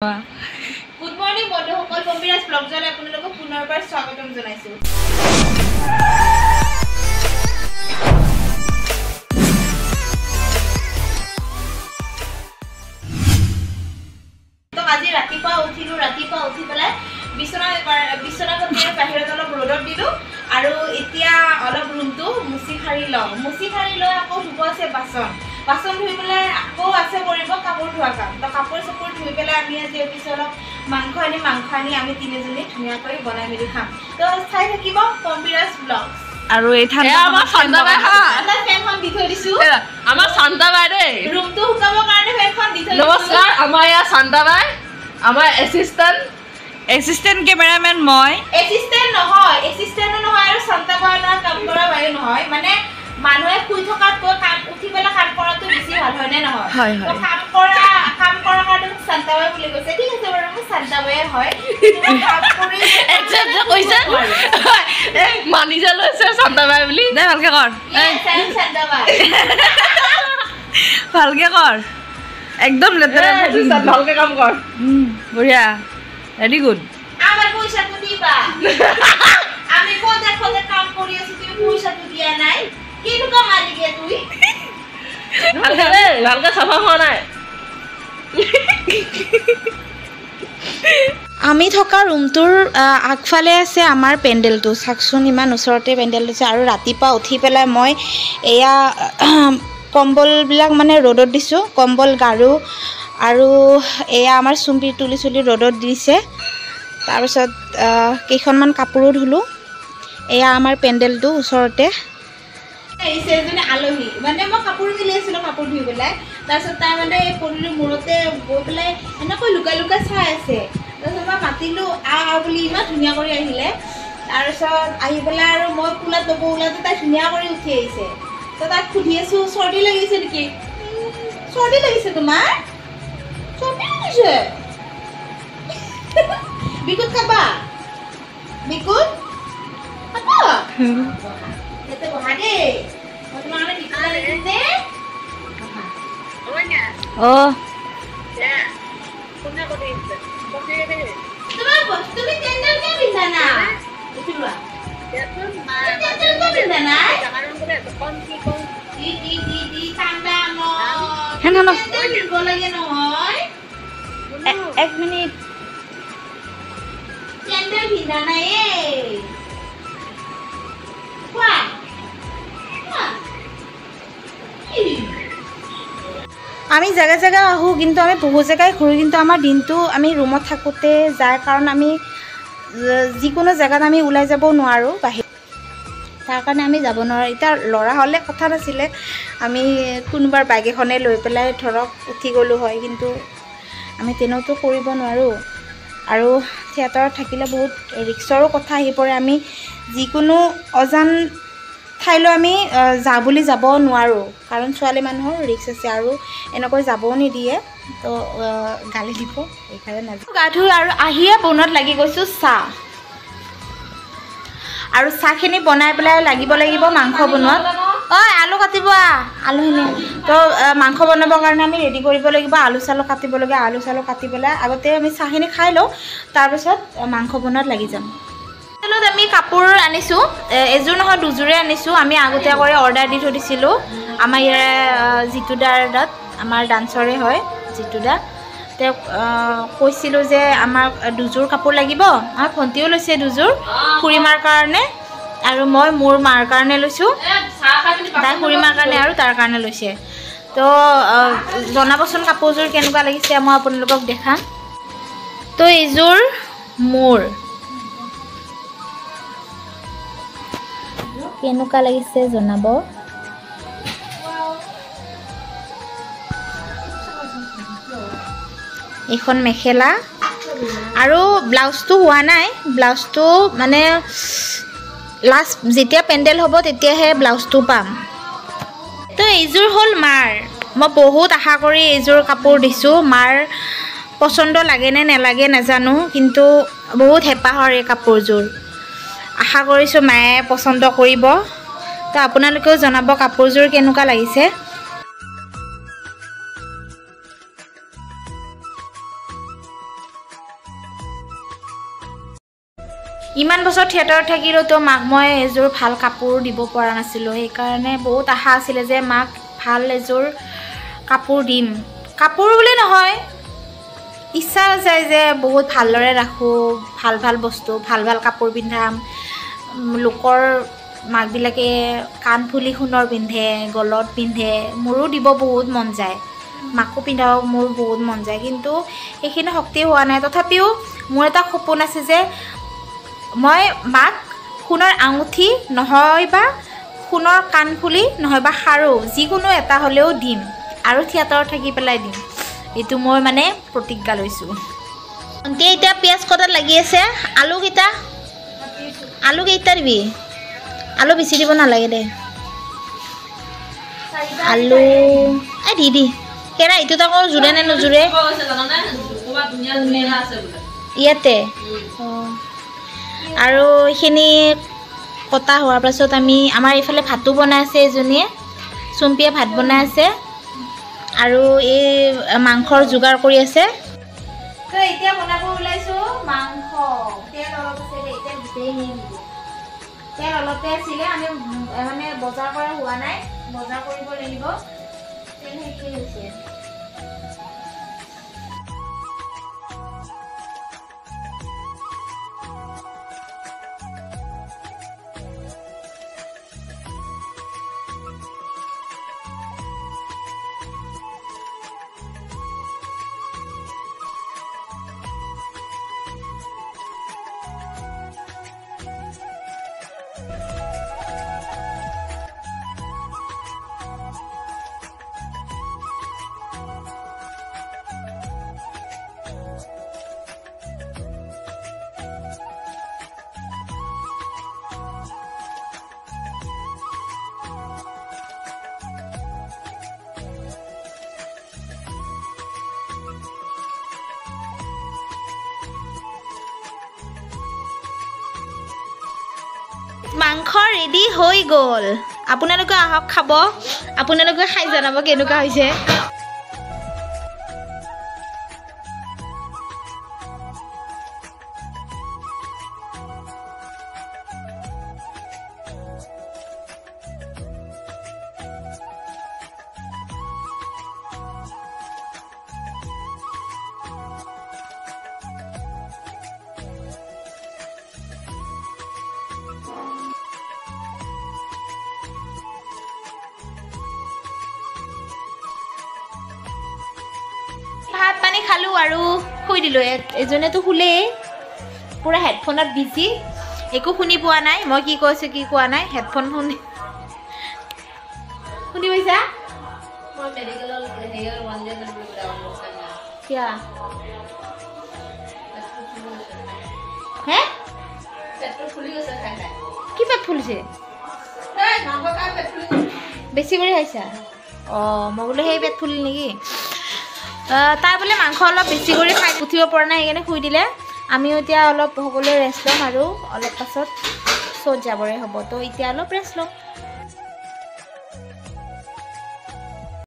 Good morning, বন্ধুসকল পম্পিৰাজ ব্লগজলে আপোনালোকক পুনৰবাৰ স্বাগতম জনাইছো। তো আজি ৰাতিপুৱা উঠি পেলাই বিছনাখনৰ বাহিৰত অলপ ৰ'দত দিলো আৰু এতিয়া অলপ ৰুমটো মুচি খাৰি লৈ আকৌ ধুব আছে বাচন ধুই পেলাই আকৌ আছে কৰিব কাপোৰ ধোৱা কাম। তো কাপোৰ ধুই পেলাই আমি আজি পিছত অলপ মাংস আনি আমি তিনিজনী ধুনীয়াকৈ বনাই মেলি খাম। তো চাই থাকিব পম্পিৰাজ ব্লগ। আৰু এই ঠাণ্ডা আমাৰ ফেনখন দি থৈ দিছো। আমাৰ শান্তা বাই দেই ৰুমটো শুকাবৰ কাৰণে ফেনখন দি থৈ দিছো। নমস্কাৰ, আমাৰ ইয়াৰ শান্তা বাই, আমাৰ এসিস্টেন্ট কেমেৰামেন মই। এসিস্টেন্টো নহয় আৰু শান্তা বাই কাম কৰা বায়ু নহয়, মানে মানুহে শুই থকাতকৈ কাম উঠি পেলাই কাম কৰাটো বেছি ভাল হয় নে নহয়? তো কাম কৰা কাৰণে শান্তা বাই বুলি কৈছে। ঠিক আছে বাৰু, মই শান্তা বাই হয়, কাম কৰি একচেপ্ট কৈছে মানি যা লৈছে শান্তা বাই বুলি। দে ভালকে কৰ, শান্তা বাই ভালকে কৰ, একদম লেতেৰা ভালকে কাম কৰ। বঢ়িয়া, ভেৰি গুড। আমাৰ পয়সাটো দিবা। আমি কোথায় কাম কৰি আছো, তুমি পয়সাটো দিয়া নাই। কিনো কামালি গে তুই? ভালকে চাফা হোৱা নাই। আমি থকা ৰুমটোৰ আগফালে আছে আমাৰ পেণ্ডেলটো। চাকচোন ইমান ওচৰতে পেণ্ডেল আছে। আৰু ৰাতিপুৱা উঠি পেলাই মই এয়া কম্বলবিলাক মানে ৰ'দত দিছোঁ, কম্বল গাৰু আৰু এয়া আমাৰ চুম্পি তুলি ৰ'দত দিছে। তাৰপিছত কেইখনমান কাপোৰো ধুলোঁ। এয়া আমাৰ পেণ্ডেলটো ওচৰতে। এজনী আলহী মানে মই কাপোৰ মিলি আছিলোঁ, কাপোৰ ধুই পেলাই। তাৰপিছত তাই মানে এই পদূলিৰ মূৰতে গৈ পেলাই এনেকৈ লুকাই চাই আছে। তাৰপিছত মই মাতিলোঁ বুলি, ইমান ধুনীয়া কৰি আহিলে। তাৰপিছত আহি পেলাই আৰু মই ওলাওঁতে তাই ধুনীয়া কৰি উঠি আহিছে। তো তাইক সুধি আছোঁ, চৰ্দি লাগিছে নেকি? চৰ্দি লাগিছে তোমাৰ? চৰ্দি লাগিছে? বিকুট খাবা? বিকুট খাবা? Ito ko hadi. Mo tumang ni kita ni. Onya. Oh. Ya. Kuna ko dito. Bakit ni? Tumi tender ka bintana. Ito ba? Ya tun ma. Tender ka bintana? Karon ko dito konti. Di tanda mo. Ano? Tender ko lagi no hoy. 1 minute. Tender bintana eh. Wah. আমি জেগা আহোঁ, কিন্তু আমি বহু জেগাই ঘূৰোঁ, কিন্তু আমাৰ দিনটো আমি ৰুমত থাকোঁতে যায়। কাৰণ আমি যিকোনো জেগাত আমি ওলাই যাব নোৱাৰোঁ বাহিৰত, তাৰ কাৰণে আমি যাব নোৱাৰোঁ। এতিয়া ল'ৰা হ'লে কথা নাছিলে, আমি কোনোবাৰ বাইক এখনে লৈ পেলাই ধৰক উঠি গ'লোঁ হয়, কিন্তু আমি তেনেওতো কৰিব নোৱাৰোঁ। আৰু থিয়েটাৰত থাকিলে বহুত ৰিক্সৰো কথা আহি পৰে। আমি যিকোনো অজান ঠাইলৈ আমি বুলি যাব নোৱাৰোঁ, কাৰণ ছোৱালী মানুহৰ ৰিক্স আছে আৰু এনেকৈ যাবও নিদিয়ে। তো গালি দিব, সেইকাৰণে নাযাওঁ। গা ধুই আৰু আহিয়ে বনোৱাত লাগি গৈছোঁ চাহ। আৰু চাহখিনি বনাই পেলাই লাগিব মাংস বনোৱাত। আলু কাটিব আলুখিনি। তো মাংস বনাবৰ কাৰণে আমি ৰেডি কৰিব লাগিব, আলু চালু কাটিব লাগে। আলু চালু কাটি পেলাই আগতে আমি চাহখিনি খাই লওঁ, তাৰপিছত মাংস বনোৱাত লাগি যাম। আমি কাপোৰ আনিছোঁ, এযোৰ নহয় দুযোৰে আনিছোঁ। আমি আগতীয়াকৈ অৰ্ডাৰ দি থৈ দিছিলোঁ আমাৰ ইয়াৰে জিতু দাৰ তাত, আমাৰ ডান্সৰে হয় জিতু দা। তেওঁক কৈছিলোঁ যে আমাক দুযোৰ কাপোৰ লাগিব। আমাৰ ভণ্টিও লৈছে দুযোৰ খুৰীমাৰ কাৰণে, আৰু মই মোৰ মাৰ কাৰণে লৈছোঁ। তাই খুৰীমাৰ কাৰণে আৰু তাৰ কাৰণে লৈছে। তো জনাবচোন কাপোৰযোৰ কেনেকুৱা লাগিছে, মই আপোনালোকক দেখাম। তো এইযোৰ মোৰ কেনেকুৱা লাগিছে জনাব। এইখন মেখেলা আৰু ব্লাউজটো হোৱা নাই। ব্লাউজটো মানে লাষ্ট যেতিয়া পেণ্ডেল হ'ব তেতিয়াহে ব্লাউজটো পাম। তো এইযোৰ হ'ল মাৰ। মই বহুত আশা কৰি এইযোৰ কাপোৰ দিছোঁ। মাৰ পচন্দ লাগে নে নালাগে নাজানো, কিন্তু বহুত হেঁপাহৰ এই কাপোৰযোৰ। আশা কৰিছোঁ মায়ে পচন্দ কৰিব। তো আপোনালোকেও জনাব কাপোৰযোৰ কেনেকুৱা লাগিছে। ইমান বছৰ থিয়েটাৰত থাকিলেওতো মাক মই এযোৰ ভাল কাপোৰ দিব পৰা নাছিলোঁ সেইকাৰণে বহুত আশা আছিলে যে মাক ভাল এযোৰ কাপোৰ দিম কাপোৰ বুলি নহয় ইচ্ছা যায় যে বহুত ভালদৰে ৰাখোঁ ভাল ভাল বস্তু ভাল ভাল কাপোৰ পিন্ধাম লোকৰ মাকবিলাকে কাণফুলি সোণৰ পিন্ধে গলত পিন্ধে মোৰো দিব বহুত মন যায় মাকো পিন্ধাব মোৰ বহুত মন যায় কিন্তু সেইখিনি শক্তি হোৱা নাই তথাপিও মোৰ এটা সপোন আছে যে মই মাক সোণৰ আঙুঠি নহয় বা সোণৰ কাণফুলি নহয় বা খাৰু যিকোনো এটা হ'লেও দিম আৰু থিয়েটাৰত থাকি পেলাই দিম এইটো মই মানে প্ৰতিজ্ঞা লৈছোঁ এতিয়া এতিয়া পিঁয়াজ কটাত লাগি আছে আলু কেইটা দিবি আলু বেছি দিব নালাগে দে আলু দি কেৰাহীটোত আকৌ জোৰে নে নোজোৰে ইয়াতে আৰু এইখিনি কটা হোৱাৰ পাছত আমাৰ এইফালে ভাতো বনাই আছে এজনীয়ে চুম্পীয়ে ভাত বনাই আছে আৰু এই মাংসৰ যোগাৰ কৰি আছে তো এতিয়া বনাব ওলাইছোঁ মাংস তেল অলপ আছে দে এতিয়া গোটেইখিনি দিব তেল অলপে আছিলে আমি মানে বজাৰ কৰা হোৱা নাই বজাৰ কৰিব লাগিব তেল শেষেই হৈছে মাংস ৰেডি হৈ গ'ল আপোনালোকে আহক খাব আপোনালোকে খাই জনাব কেনেকুৱা হৈছে ভাত পানী খালোঁ আৰু শুই দিলোঁ এজনেতো শুলেই পুৰা হেডফোনত বিজি একো শুনি পোৱা নাই মই কি কৈছোঁ কি কোৱা নাই হেডফোন শুনি পাইছা হে কি পেট ফুলিছে বেছি কৰি খাইছা অঁ মই বোলো সেই পেট ফুলিল নেকি তাই বোলে মাংস অলপ বেছি কৰি খাই উঠিব পৰা নাই সেইকাৰণে শুই দিলে আমিও এতিয়া অলপ সকলোৱে ৰেষ্ট ল'ম আৰু অলপ পাছত শ্ব'ত যাবৰে হ'ব তো এতিয়া অলপ ৰেষ্ট ল'ম